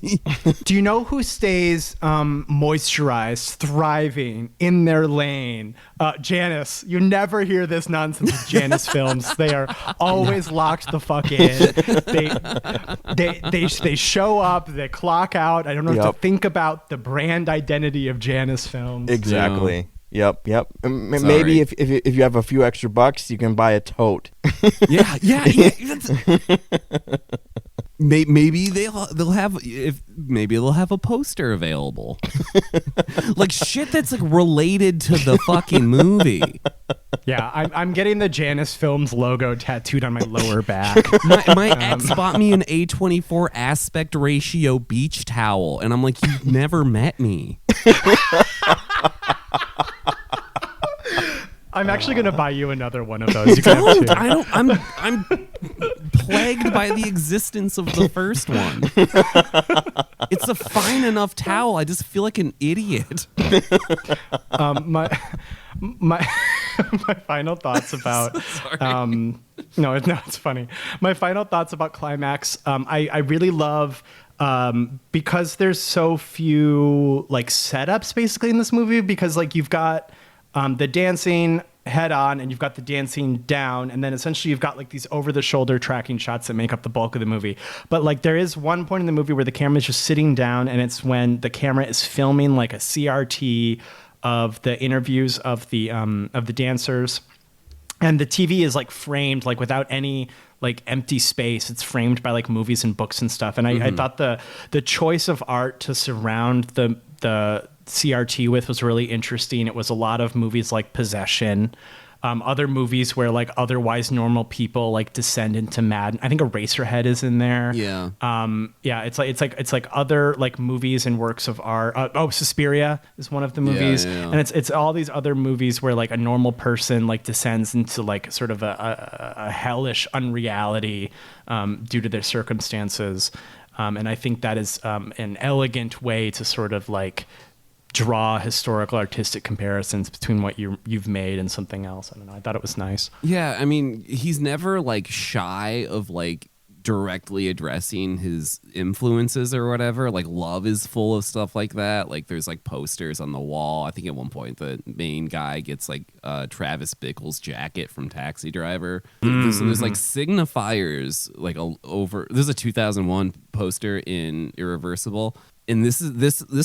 Do you know who stays moisturized, thriving in their lane? Janice. You never hear this nonsense with Janice films. They are always locked the fuck in. They show up, they clock out. I don't know what to think about the brand identity of Janice films. Exactly. Yep. Maybe if you have a few extra bucks, you can buy a tote. Yeah. Maybe they'll have a poster available, like shit that's like related to the fucking movie. Yeah, I'm getting the Janus Films logo tattooed on my lower back. My ex bought me an A24 aspect ratio beach towel, and I'm like, you've never met me. I'm actually gonna buy you another one of those. You can have two. I'm plagued by the existence of the first one. It's a fine enough towel. I just feel like an idiot. My my final thoughts about no, it's funny. My final thoughts about Climax. I really love because there's so few like setups basically in this movie, because like you've got the dancing head on and you've got the dancing down, and then essentially you've got like these over the shoulder tracking shots that make up the bulk of the movie. But like there is one point in the movie where the camera is just sitting down, and it's when the camera is filming like a CRT of the interviews of the dancers, and the TV is like framed like without any like empty space. It's framed by like movies and books and stuff. And I thought the choice of art to surround the CRT with was really interesting. It was a lot of movies like Possession, other movies where like otherwise normal people like descend into mad. I think Eraserhead is in there. Yeah. Yeah. It's like other like movies and works of art. Suspiria is one of the movies, Yeah. and it's all these other movies where like a normal person like descends into like sort of a hellish unreality due to their circumstances. And I think that is an elegant way to sort of like draw historical artistic comparisons between what you've made and something else. I don't know. I thought it was nice. Yeah, I mean, he's never like shy of like directly addressing his influences or whatever. Like Love is full of stuff like that. Like there's like posters on the wall. I think at one point the main guy gets like Travis Bickle's jacket from Taxi Driver. So there's like signifiers like over. There's a 2001 poster in Irreversible. And this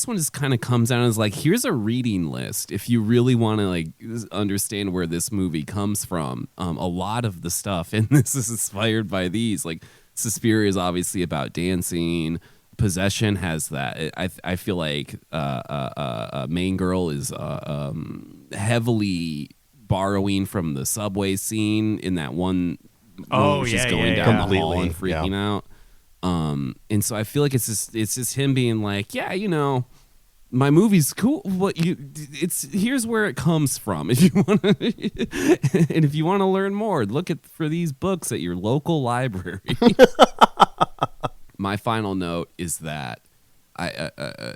one just kind of comes down as like, here's a reading list if you really want to like understand where this movie comes from. A lot of the stuff in this is inspired by these. Like Suspiria is obviously about dancing. Possession has that. I feel like Main Girl is heavily borrowing from the subway scene in that one. Where she's going down the hall and freaking out. And so I feel like it's just him being like, yeah, you know, my movie's cool. Here's where it comes from. If you want to, and if you want to learn more, look for these books at your local library. My final note is that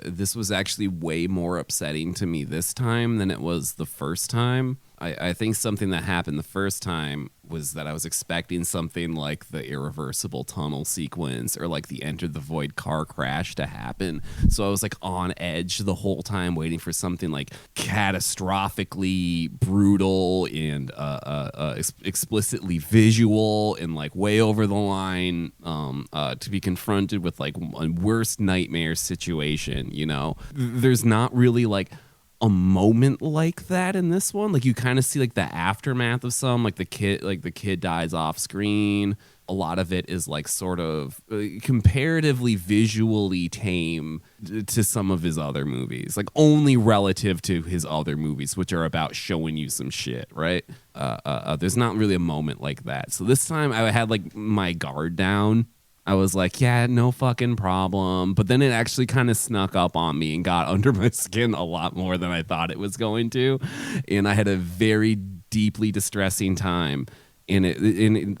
this was actually way more upsetting to me this time than it was the first time. I think something that happened the first time was that I was expecting something like the Irreversible tunnel sequence or like the Enter the Void car crash to happen. So I was like on edge the whole time waiting for something like catastrophically brutal and explicitly visual and like way over the line to be confronted with like a worst nightmare situation, you know? There's not really like a moment like that in this one. Like you kind of see like the aftermath of some, like the kid dies off screen. A lot of it is like sort of comparatively visually tame to some of his other movies, like only relative to his other movies, which are about showing you some shit, right? There's not really a moment like that. So this time I had like my guard down. I was like, yeah, no fucking problem. But then it actually kind of snuck up on me and got under my skin a lot more than I thought it was going to. And I had a very deeply distressing time. And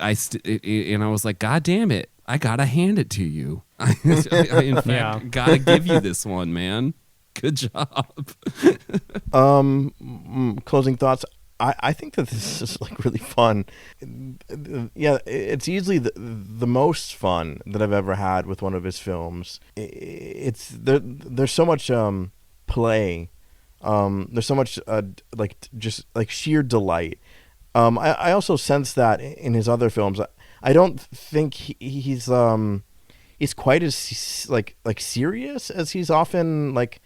I was like, God damn it, I gotta hand it to you. I in fact gotta give you this one, man. Good job. Closing thoughts. I think that this is like really fun. Yeah, it's easily the most fun that I've ever had with one of his films. There's so much play. There's so much just sheer delight. I also sense that in his other films. I don't think he's quite as like serious as he's often like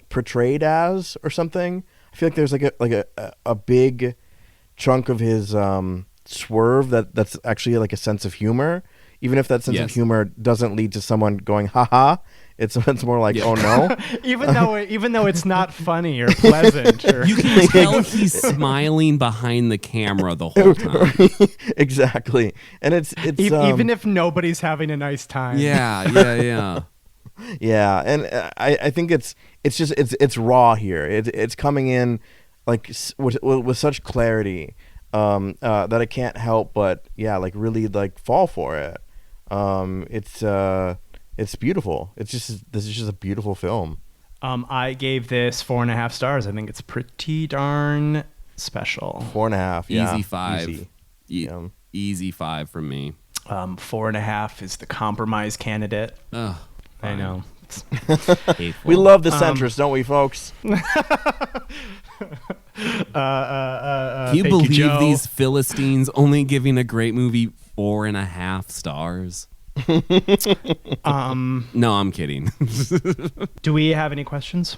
portrayed as or something. I feel like there's a big chunk of his swerve that's actually like a sense of humor, even if that sense of Yes. humor doesn't lead to someone going, haha, it's more like, oh no. even though it's not funny or pleasant. Or, You can tell he's smiling behind the camera the whole time. Exactly. And it's even if nobody's having a nice time. Yeah. yeah, and I think it's raw here. It's coming in like with such clarity that I can't help but like really like fall for it. It's beautiful. This is just a beautiful film. I gave this 4.5 stars. I think it's pretty darn special. 4.5. Yeah. Easy 5. Easy. Yeah. Easy 5 from me. 4.5 is the compromise candidate. Ugh, I know. hateful. We love the centrist, don't we, folks? Can you thank believe Joe. these Philistines only giving a great movie 4.5 stars? No, I'm kidding. Do we have any questions?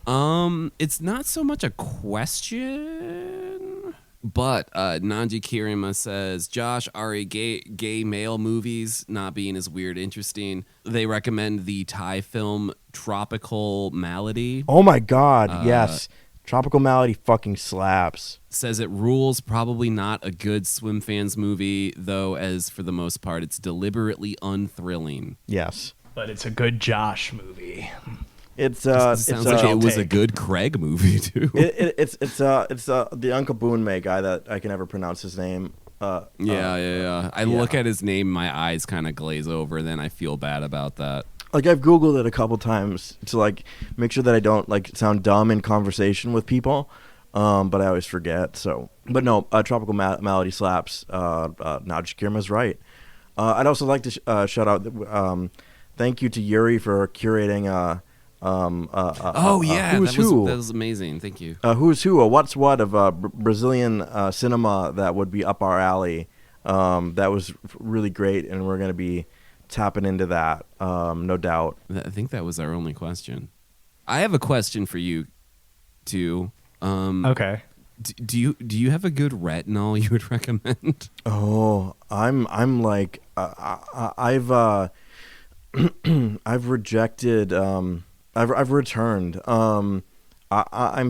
It's not so much a question, but Nanji Kirima says, Josh, Ari, gay male movies not being as weird interesting. They recommend the Thai film Tropical Malady. Oh my God, yes. Tropical Malady fucking slaps. Says it rules, probably not a good swim fans movie, though as for the most part it's deliberately unthrilling. Yes. But it's a good Josh movie. It Sounds like it was a take. good Craig movie too. It's the Uncle Boonmay guy that I can never pronounce his name. Yeah. I look at his name, my eyes kind of glaze over, then I feel bad about that. Like I've Googled it a couple times to like make sure that I don't like sound dumb in conversation with people, but I always forget. So, but no, Tropical Malady slaps. Najee Kirma's right. I'd also like to shout out. Thank you to Yuri for curating. Who's Who. That was amazing. Thank you. Who's Who, a what's what of Brazilian cinema that would be up our alley. That was really great, and we're gonna be tapping into that, no doubt. I think that was our only question. I have a question for you, too. Okay. Do you have a good retinol you would recommend? Oh, I'm like I've I've rejected. I've returned. I'm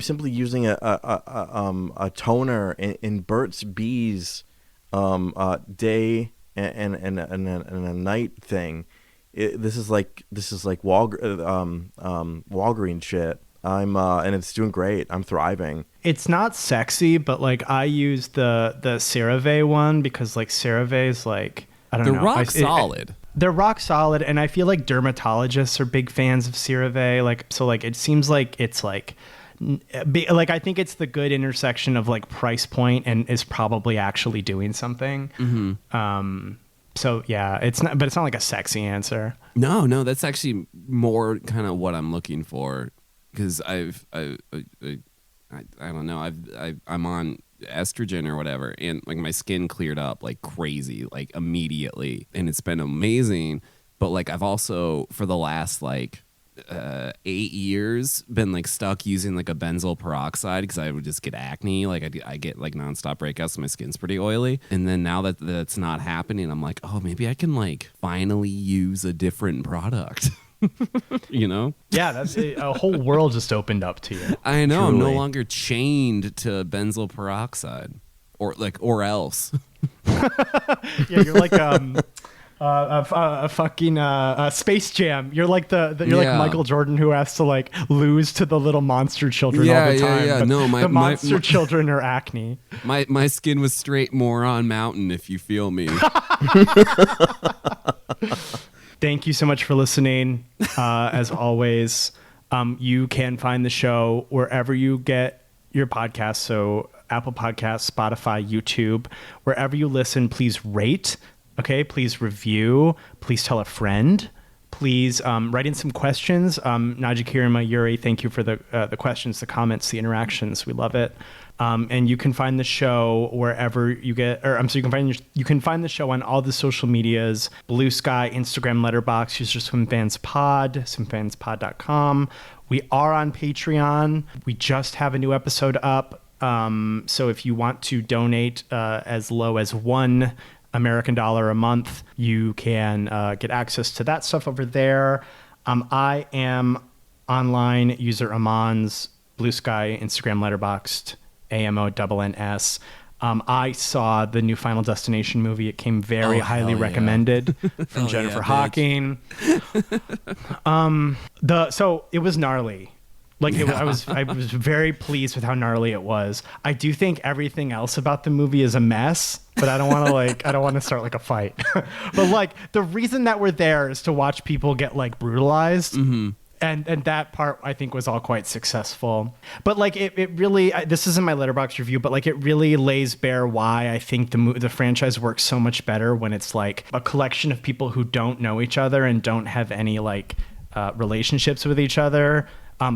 simply using a toner in Burt's Bees day and a night thing. This is like Walgreens shit. And it's doing great. I'm thriving. It's not sexy, but like I use the CeraVe one because like CeraVe's like, I don't know. They're rock solid. They're rock solid, and I feel like dermatologists are big fans of CeraVe. Like, so like it seems like it's like I think it's the good intersection of like price point and is probably actually doing something. Mm-hmm. So yeah, it's not like a sexy answer. No, that's actually more kind of what I'm looking for, because I don't know, I'm on estrogen or whatever, and like my skin cleared up like crazy, like immediately, and it's been amazing. But like I've also for the last like 8 years been like stuck using like a benzoyl peroxide because I would just get acne. Like I get like nonstop breakouts. My skin's pretty oily, and then now that that's not happening, I'm like, oh, maybe I can like finally use a different product. You know? Yeah, that's a whole world just opened up to you. I know. I'm no Truly. longer chained to benzoyl peroxide, or else. Yeah, you're like a fucking Space Jam. You're like you're like Yeah. Michael Jordan who has to like lose to the little monster children all the time. Yeah. but No, the monster children are acne. My skin was straight Moron Mountain, if you feel me. Thank you so much for listening. As always, you can find the show wherever you get your podcasts. So Apple Podcasts, Spotify, YouTube, wherever you listen, please rate. Okay, please review. Please tell a friend. Please write in some questions. Najee Kirima, Yuri, thank you for the questions, the comments, the interactions. We love it. And you can find the show wherever you get, you can find the show on all the social medias: Blue Sky, Instagram, Letterboxd. Use your SwimFansPod, swimfanspod.com. We are on Patreon. We just have a new episode up. So if you want to donate as low as $1 American dollar a month, you can get access to that stuff over there. I am online user Amon's Blue Sky, Instagram, Letterboxd, AMONNS. I saw the new Final Destination movie. It came very highly recommended from Jennifer Hawking. So it was gnarly. Like I was very pleased with how gnarly it was. I do think everything else about the movie is a mess, but I don't want to start like a fight. But like the reason that we're there is to watch people get like brutalized. Mm-hmm. And that part I think was all quite successful. But like it really, this isn't my Letterboxd review, but like it really lays bare why I think the franchise works so much better when it's like a collection of people who don't know each other and don't have any like relationships with each other.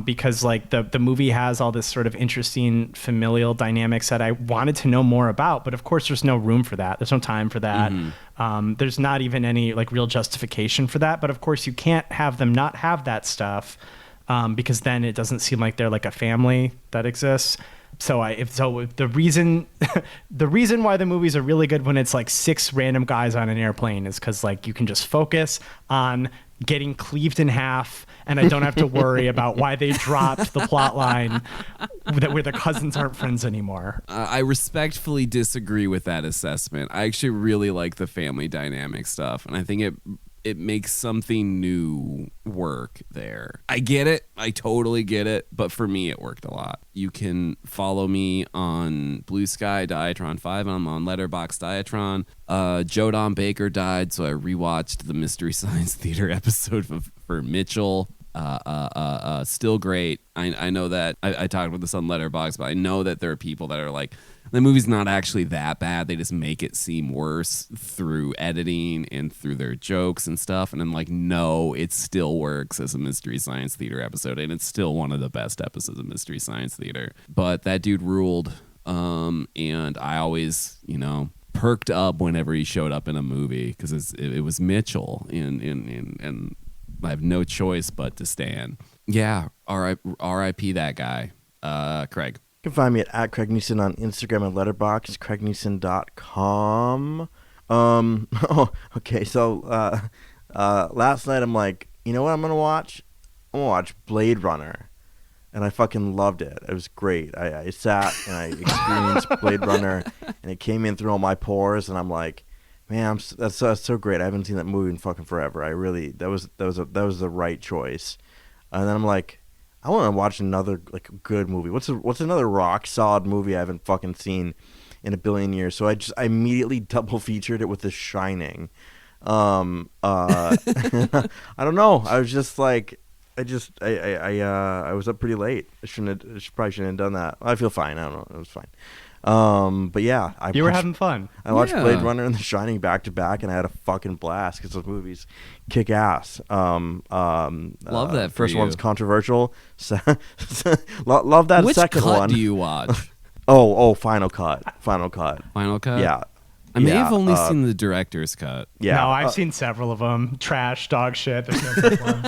Because like the movie has all this sort of interesting familial dynamics that I wanted to know more about, but of course there's no room for that. There's no time for that. Mm-hmm. There's not even any like real justification for that. But of course you can't have them not have that stuff because then it doesn't seem like they're like a family that exists. So the reason why the movies are really good when it's like 6 random guys on an airplane is because like you can just focus on getting cleaved in half, and I don't have to worry about why they dropped the plot line where the cousins aren't friends anymore. I respectfully disagree with that assessment. I actually really like the family dynamic stuff, and I think it makes something new work there. I get it. I totally get it. But for me, it worked a lot. You can follow me on Blue Sky, Diatron5. I'm on Letterboxd, Diatron. Joe Don Baker died, so I rewatched the Mystery Science Theater episode for Mitchell. Still great. I know that I talked about this on Letterboxd, but I know that there are people that are like, the movie's not actually that bad. They just make it seem worse through editing and through their jokes and stuff. And I'm like, no, it still works as a Mystery Science Theater episode, and it's still one of the best episodes of Mystery Science Theater. But that dude ruled, and I always, perked up whenever he showed up in a movie because it was Mitchell, and I have no choice but to stand. Yeah, R.I.P. that guy. Craig. You can find me at Craig Neeson on Instagram and Letterboxd, craigneeson.com. Okay, so last night I'm like, you know what I'm going to watch? I'm going to watch Blade Runner. And I fucking loved it. It was great. I sat and I experienced Blade Runner, and it came in through all my pores, and I'm like, man, that's so great. I haven't seen that movie in fucking forever. That was the right choice. And then I'm like, I want to watch another like good movie. What's another rock solid movie I haven't fucking seen in a billion years? So I immediately double featured it with The Shining. I don't know. I was just like, I was up pretty late. I probably shouldn't have done that. I feel fine. I don't know. It was fine. But yeah, you were having fun. I watched Blade Runner and The Shining back to back, and I had a fucking blast because those movies kick ass. Love that. First one's controversial. Love that. Which second cut one. do you watch? Final cut. Final cut. Yeah. I may have only seen the director's cut. Yeah. No, I've seen several of them. Trash, dog shit. There's no good one.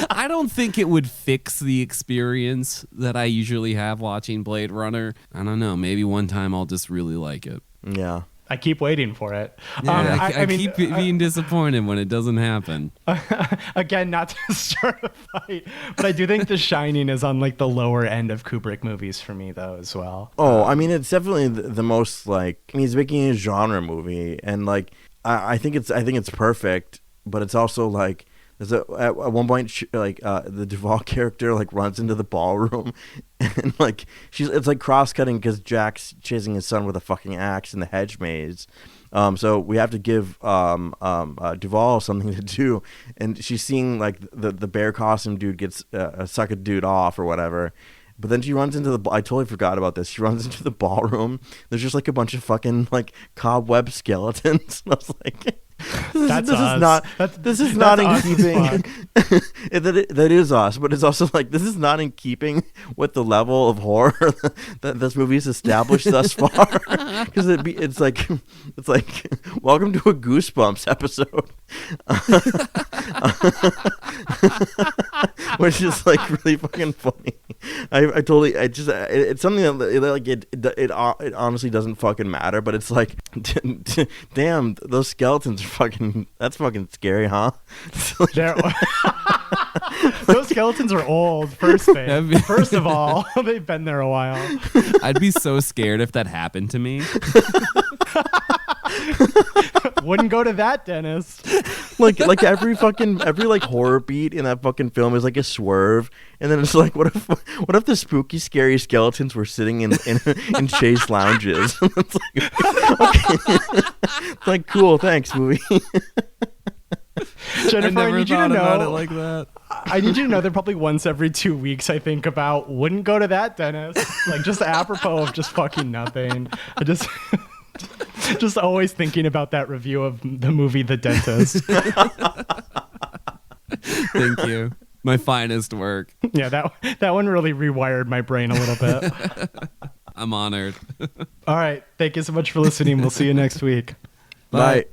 I don't think it would fix the experience that I usually have watching Blade Runner. I don't know. Maybe one time I'll just really like it. Yeah. I keep waiting for it. Yeah, I keep being disappointed when it doesn't happen. Again, not to start a fight, but I do think The Shining is on like the lower end of Kubrick movies for me, though, as well. Oh, I mean, it's definitely the most like. I mean, he's making a genre movie, and like, I think it's perfect, but it's also like. At one point, the Duvall character like runs into the ballroom, and like it's like cross cutting because Jack's chasing his son with a fucking axe in the hedge maze. So we have to give Duvall something to do, and she's seeing like the bear costume dude gets suck a dude off or whatever. But then she runs into I totally forgot about this. She runs into the ballroom. There's just like a bunch of fucking like cobweb skeletons. And I was like, this is not in keeping. That is us, but it's also like this is not in keeping with the level of horror that this movie's established thus far. Because it's like welcome to a Goosebumps episode, which is like really fucking funny. I totally, it's something that like it honestly doesn't fucking matter, but it's like, damn, those skeletons are that's fucking scary, huh? Those skeletons are old. First of all, they've been there a while. I'd be so scared if that happened to me. Wouldn't go to that dentist. Like every like horror beat in that fucking film is like a swerve, and then it's like, what if the spooky, scary skeletons were sitting in chaise lounges? It's like, okay. It's like, cool, thanks, movie. Jennifer, I need you to know about it like that. I need you to know that probably once every 2 weeks I think about wouldn't go to that dentist. Like just apropos of just fucking nothing. I just always thinking about that review of the movie The Dentist. Thank you. My finest work. Yeah, that one really rewired my brain a little bit. I'm honored. All right. Thank you so much for listening. We'll see you next week. Bye.